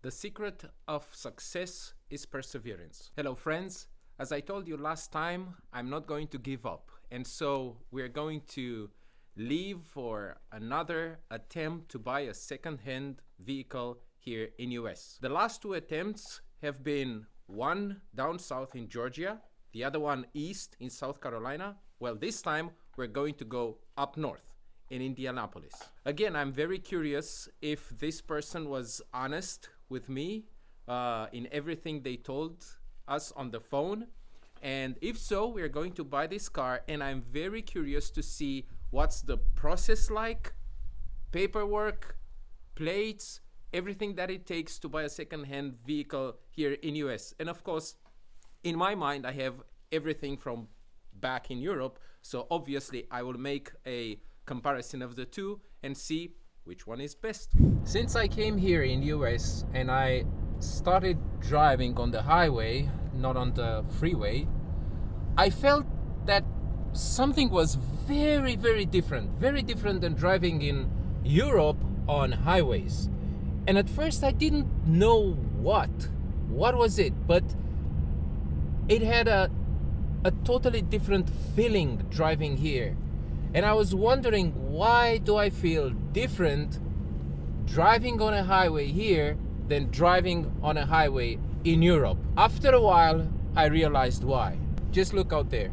The secret of success is perseverance. Hello, friends. As I told you last time, I'm not going to give up. And so we're going to leave for another attempt to buy a second-hand vehicle here in US. The last two attempts have been one down south in Georgia, the other one east in South Carolina. Well, this time we're going to go up north in Indianapolis. Again, I'm very curious if this person was honest with me in everything they told us on the phone. And if so, we're going to buy this car, and I'm very curious to see what's the process like, paperwork, plates, everything that it takes to buy a second-hand vehicle here in US. And of course, in my mind, I have everything from back in Europe, so obviously I will make a comparison of the two and see which one is best. Since I came here in US and I started driving on the highway, not on the freeway, I felt that something was very, very different than driving in Europe on highways. And at first I didn't know what was it, but it had a totally different feeling driving here. And I was wondering, why do I feel different driving on a highway here than driving on a highway in Europe? After a while, I realized why. Just look out there.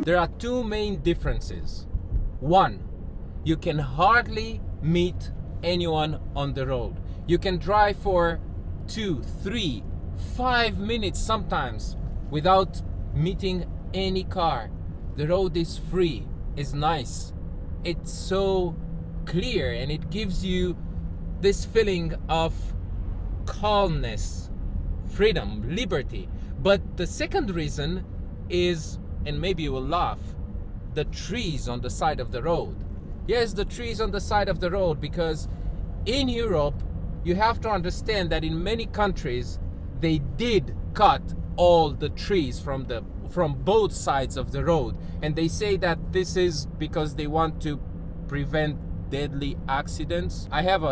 There are two main differences. One, you can hardly meet anyone on the road. You can drive for 2, 3, 5 minutes sometimes without meeting any car. The road is free, it's nice. It's so clear and it gives you this feeling of calmness, freedom, liberty. But the second reason is, and maybe you will laugh, the trees on the side of the road. Yes, the trees on the side of the road, because in Europe, you have to understand that in many countries, they did cut all the trees from both sides of the road. And they say that this is because they want to prevent deadly accidents. I have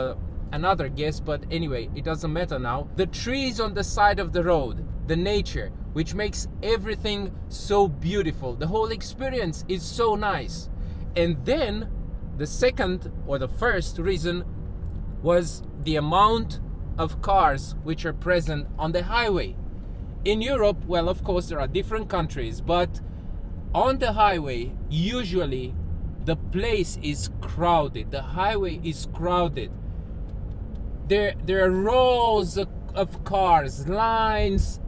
another guess, but anyway, it doesn't matter now. The trees on the side of the road, the nature, which makes everything so beautiful. The whole experience is so nice. And then the second or the first reason was the amount of cars which are present on the highway. In Europe, well, of course, there are different countries, but on the highway, usually the place is crowded. The highway is crowded. There are rows of cars, lines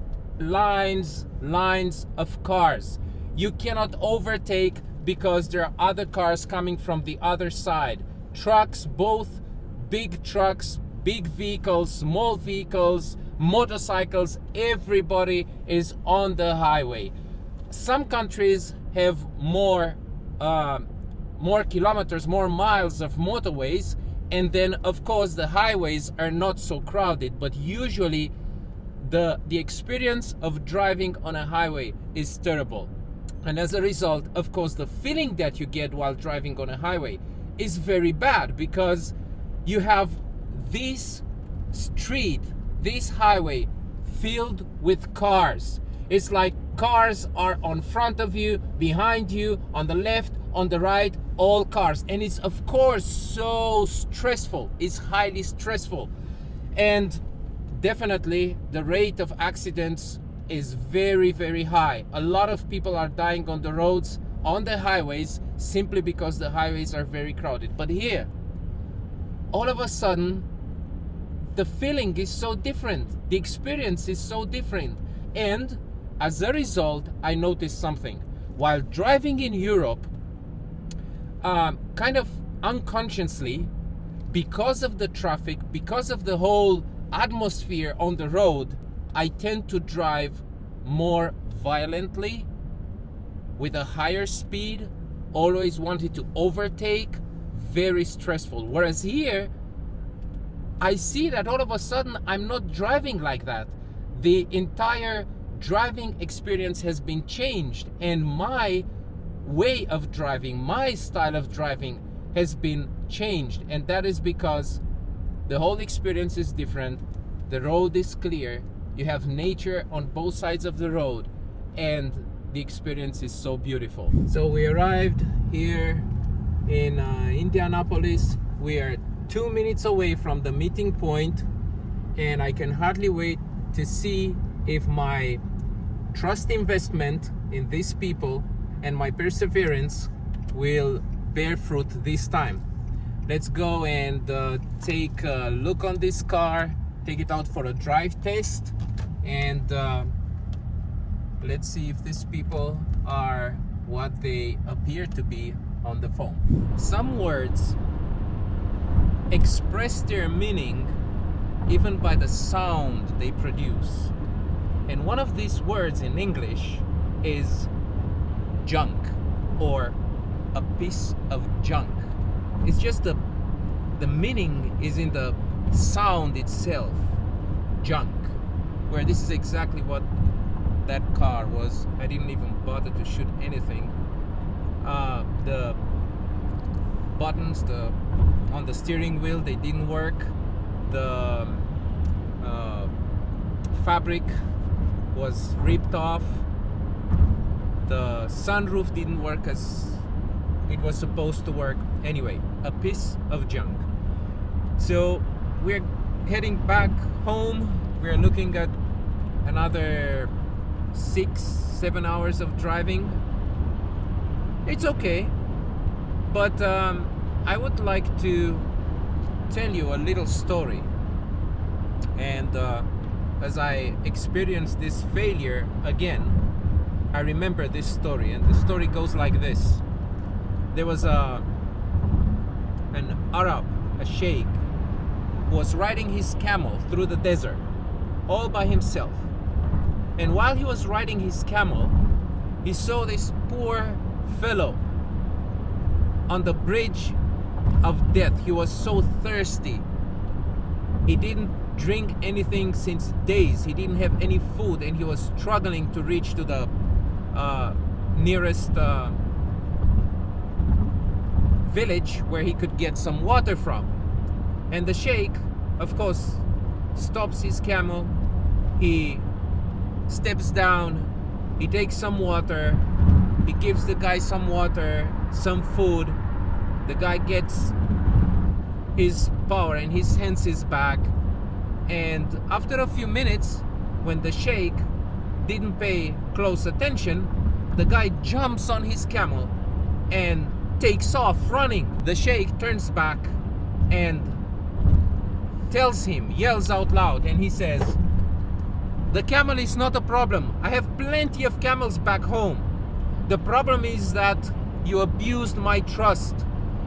of cars. You cannot overtake because there are other cars coming from the other side. Trucks, both big trucks, big vehicles, small vehicles, motorcycles, everybody is on the highway. Some countries have more kilometers, more miles of motorways, and then of course the highways are not so crowded, but usually the experience of driving on a highway is terrible. And as a result, of course, the feeling that you get while driving on a highway is very bad, because you have this street, this highway filled with cars. It's like cars are on front of you, behind you, on the left, on the right, all cars. And it's of course so stressful. It's highly stressful. And definitely the rate of accidents is very, very high. A lot of people are dying on the roads, on the highways, simply because the highways are very crowded. But here, all of a sudden, the feeling is so different. The experience is so different. And as a result, I noticed something. While driving in Europe, kind of unconsciously, because of the traffic, because of the whole atmosphere on the road, I tend to drive more violently with a higher speed, always wanted to overtake, very stressful. Whereas here, I see that all of a sudden I'm not driving like that. The entire driving experience has been changed, and my way of driving, my style of driving has been changed, and that is because the whole experience is different. The road is clear, you have nature on both sides of the road, and the experience is so beautiful. So we arrived here in Indianapolis. We are 2 minutes away from the meeting point, and I can hardly wait to see if my trust investment in these people and my perseverance will bear fruit this time. Let's go and take a look on this car, take it out for a drive test, and let's see if these people are what they appear to be on the phone. Some words express their meaning even by the sound they produce. And one of these words in English is junk, or a piece of junk. It's just the meaning is in the sound itself, junk, where this is exactly what that car was. I didn't even bother to shoot anything. The buttons on the steering wheel, they didn't work. The fabric was ripped off. The sunroof didn't work as it was supposed to work. Anyway, a piece of junk. So we're heading back home. We're looking at another 6-7 hours of driving. It's okay, but I would like to tell you a little story. And as I experienced this failure again, I remember this story, and the story goes like this. There was an Arab, a sheikh, who was riding his camel through the desert all by himself. And while he was riding his camel, he saw this poor fellow on the bridge of death. He was so thirsty. He didn't drink anything since days. He didn't have any food, and he was struggling to reach to the nearest village where he could get some water from. And the sheikh, of course, stops his camel. He steps down. He takes some water. He gives the guy some water, some food. The guy gets his power and his senses back. And after a few minutes, when the sheikh didn't pay close attention, the guy jumps on his camel and takes off running. The sheikh turns back and tells him, yells out loud, and he says, "The camel is not a problem. I have plenty of camels back home. The problem is that you abused my trust,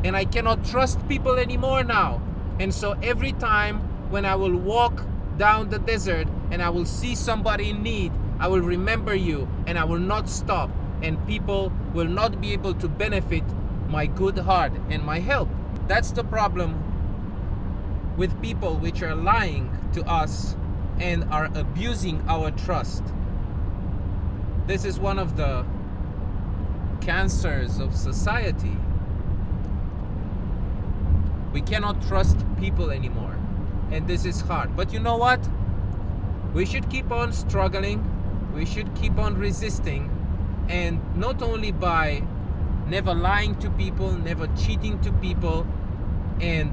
and I cannot trust people anymore now. And so every time when I will walk down the desert and I will see somebody in need, I will remember you, and I will not stop, and people will not be able to benefit my good heart and my help." That's the problem with people which are lying to us and are abusing our trust. This is one of the cancers of society. We cannot trust people anymore, and this is hard. But you know what? We should keep on struggling. We should keep on resisting, and not only by never lying to people, never cheating to people, and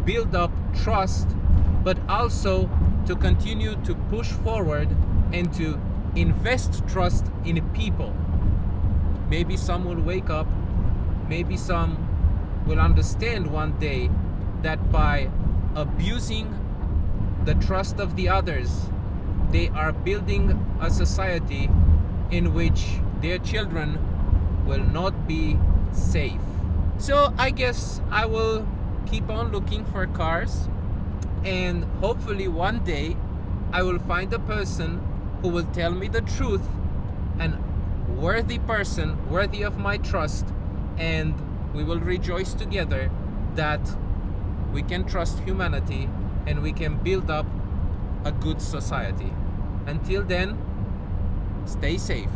build up trust, but also to continue to push forward and to invest trust in people. Maybe some will wake up, maybe some will understand one day that by abusing the trust of the others, they are building a society in which their children will not be safe. So I guess I will keep on looking for cars, and hopefully one day I will find a person who will tell me the truth, an worthy person, worthy of my trust, and we will rejoice together that we can trust humanity and we can build up a good society. Until then, stay safe,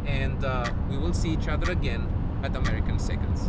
and we will see each other again at American Seconds.